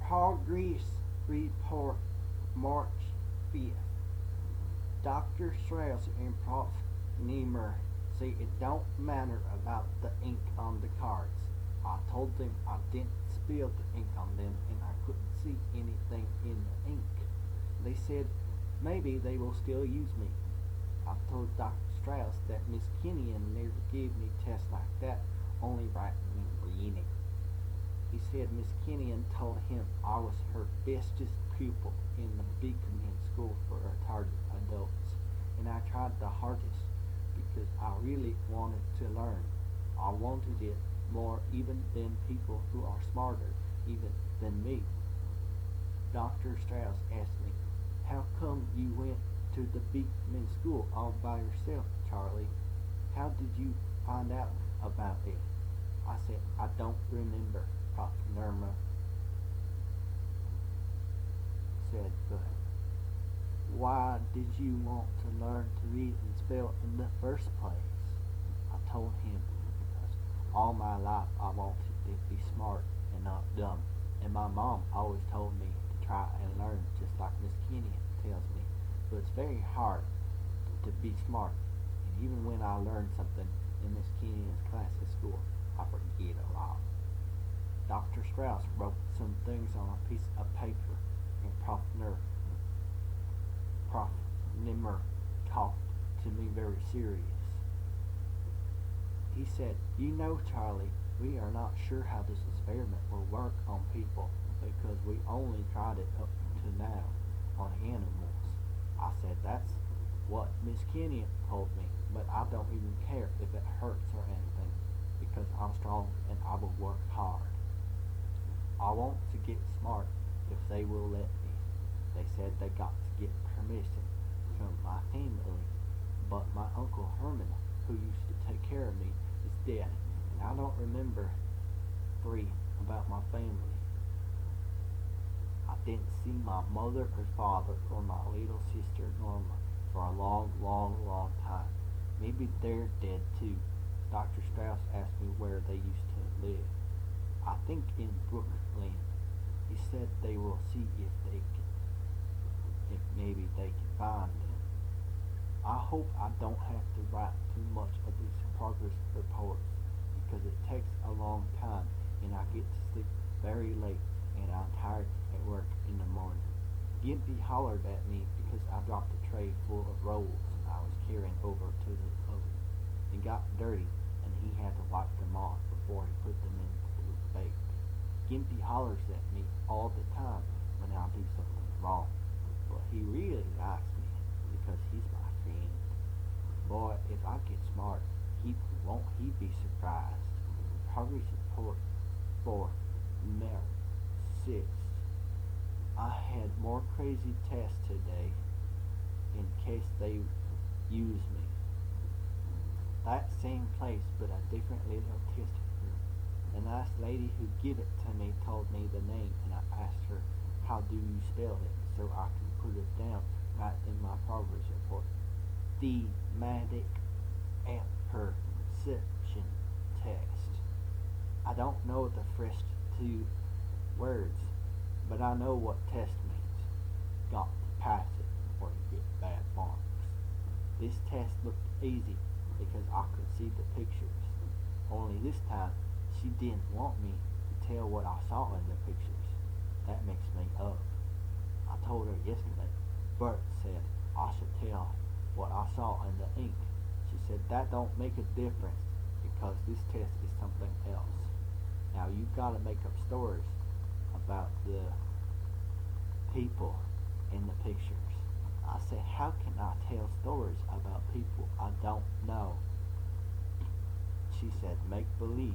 Progress report March 5th. Dr. Strauss and Prof. Niemer say it don't matter about the ink on the cards. I told them I didn't spill the ink on them and I couldn't see anything in the ink. They said maybe they will still use me. I told Dr. Strauss that Miss Kenyon never gave me tests like that, only writing and reading. He said Miss Kenyon told him I was her bestest pupil in the Beacon School for retarded adults, and I tried the hardest because I really wanted to learn. I wanted it more even than people who are smarter even than me. Dr. Strauss asked me, how come you went to the Beekman School all by yourself, Charlie? How did you find out about it? I said, I don't remember, Prof. Nerma said, but why did you want to learn to read and spell in the first place? I told him because all my life I wanted to be smart and not dumb, and my mom always told me to try and learn just like Miss Kenyon tells me, but it's very hard to be smart, and even when I learn something in Miss Kenyon's class at school, I forget a lot. Dr. Strauss wrote some things on a piece of paper, and Prof. Nimmer talked to me very serious. He said, you know, Charlie, we are not sure how this experiment will work on people because we only tried it up to now on animals. I said, that's what Miss Kenyon told me, but I don't even care if it hurts or anything because I'm strong and I will work hard. I want to get smart if they will let me. They said they got to get permission from my family, but my Uncle Herman, who used to take care of me, is dead, and I don't remember about my family. I didn't see my mother or father or my little sister Norma for a long, long, long time. Maybe they're dead too. Dr. Strauss asked me where they used to live. I think in Brooklyn. He said they will see if maybe they can find them. I hope I don't have to write too much of these progress reports because it takes a long time and I get to sleep very late and I'm tired at work in the morning. Gimpy hollered at me because I dropped a tray full of rolls I was carrying over to the oven. It got dirty and he had to wipe them off before he put them into the bake. Gimpy hollers at me all the time when I do something wrong, but he really likes me because he's my friend. Boy, if I get smart, won't he be surprised? Progress report for Mer 6. I had more crazy tests today in case they use me. That same place, but a different little test room. The nice lady who gave it to me told me the name, and I asked her, how do you spell it, so I can put it down right in my progress report. Thematic perception test. I don't know the first two words, but I know what test means. Got to pass it or you get bad marks. This test looked easy because I could see the pictures. Only this time, she didn't want me to tell what I saw in the pictures. That makes me up. I told her yesterday. Bert said I should tell what I saw in the ink. She said that don't make a difference because this test is something else. Now you gotta make up stories about the people in the pictures. I said, how can I tell stories about people I don't know? She said, make believe.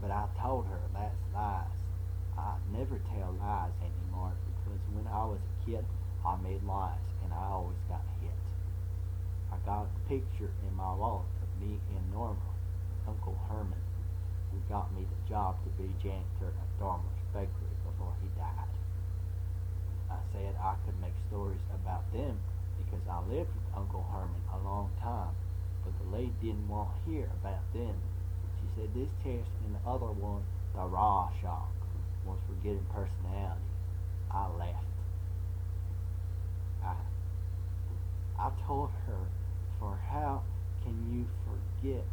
But I told her that's lies. I never tell lies anymore because when I was a kid, I made lies and I always got hit. I got a picture in my wallet of me and Norma, Uncle Herman, who got me the job to be janitor at Dormer's Bakery before he died. I said I could make stories about them because I lived with Uncle Herman a long time, but the lady didn't want to hear about them. She said this test and the other one, the raw shock. was forgetting personality. I laughed. I, I told her, for how can you forget?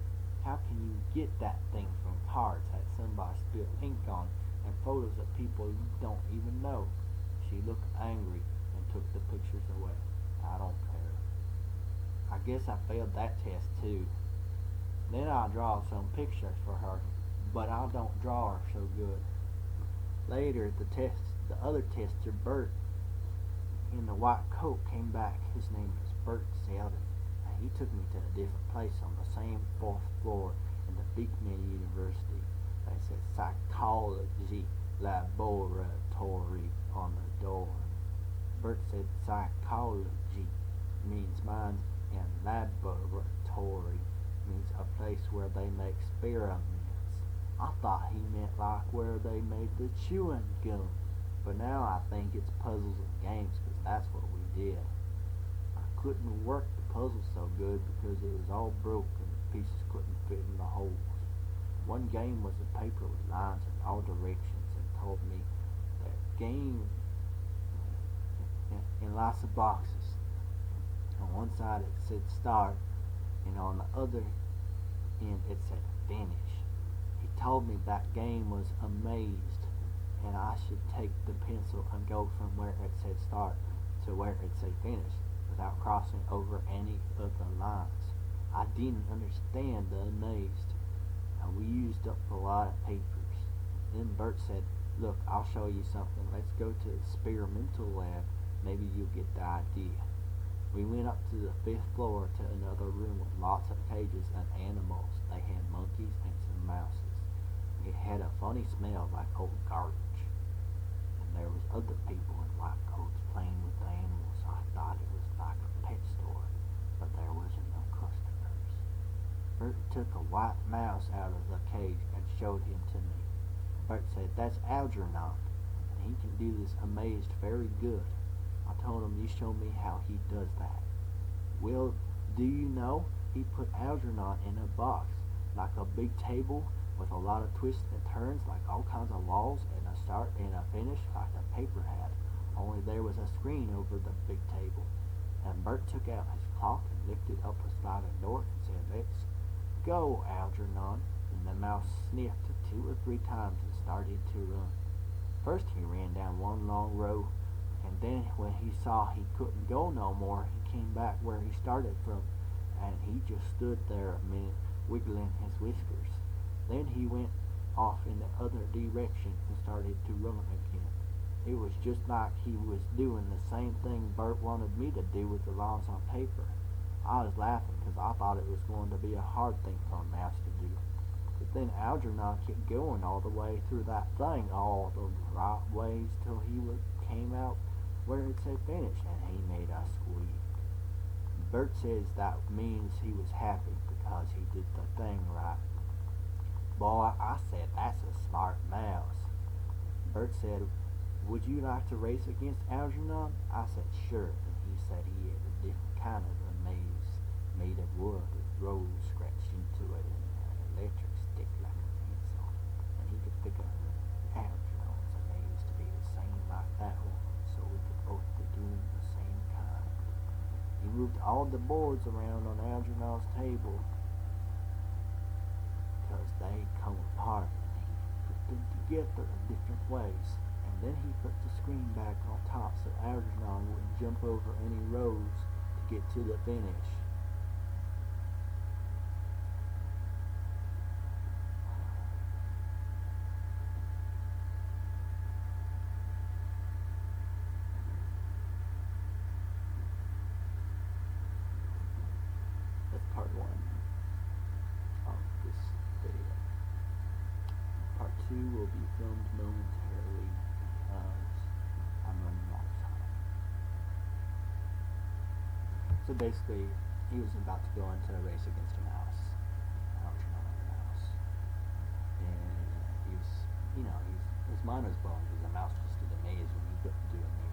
How can you get that thing from cards that somebody spilled ink on and photos of people you don't even know? She looked angry and took the pictures away. I don't care. I guess I failed that test too. Then I draw some pictures for her, but I don't draw her so good. Later, the other tester, Bert, in the white coat, came back. His name is Bert Selden. He took me to a different place on the same fourth floor in the Beekman University. They said psychology laboratory on the door. Bert said psychology means mind and laboratory means a place where they make experiments. I thought he meant like where they made the chewing gum, but now I think it's puzzles and games because that's what we did. I couldn't work the puzzle so good because it was all broke and the pieces couldn't fit in the holes. One game was a paper with lines in all directions and told me that game in lots of boxes. On one side it said start, and on the other end it said finish. He told me that game was amazed, and I should take the pencil and go from where it said start to where it said finish without crossing over any of the lines. I didn't understand the amazed, and we used up a lot of papers. Then Bert said, "Look, I'll show you something. Let's go to the experimental lab. Maybe you'll get the idea." We went up to the 5th floor to another room with lots of cages and animals. They had monkeys and some mouses. It had a funny smell like old garbage. And there was other people in white coats playing with the animals. I thought it was like a pet store, but there wasn't no customers. Bert took a white mouse out of the cage and showed him to me. Bert said, "That's Algernon, and he can do this amazed very good." I told him, "You show me how he does that." "Well, do you know, he put Algernon in a box, like a big table with a lot of twists and turns, like all kinds of walls, and a start and a finish like a paper had. Only there was a screen over the big table." And Bert took out his clock and lifted up a sliding door and said, "Let's go, Algernon." And the mouse sniffed 2 or 3 times and started to run. First he ran down one long row, and then when he saw he couldn't go no more, he came back where he started from, and he just stood there a minute, wiggling his whiskers. Then he went off in the other direction and started to run again. It was just like he was doing the same thing Bert wanted me to do with the lines on paper. I was laughing because I thought it was going to be a hard thing for a mouse to do. But then Algernon kept going all the way through that thing all the right ways till he came out where it said finish, and he made us squeak. Bert says that means he was happy because he did the thing right. "Boy," I said, "that's a smart mouse." Bert said, "Would you like to race against Algernon?" I said, "Sure," and he said he had a different kind of a maze made of wood with rolls scratched into it and an electric stick like a pencil, and he could pick up Algernon's maze to be the same like that one, so we could both be doing the same kind. He moved all the boards around on Algernon's table because they come apart, and he put them together in different ways. And then he put the screen back on top so Algernon wouldn't jump over any rows to get to the finish. That's part 1 of this video. Part 2 will be filmed momentarily because I'm running out of time. So basically, he was about to go into a race against a mouse, Algernon the mouse, and he was, his mind was blown because the mouse just did a maze when he couldn't do a maze.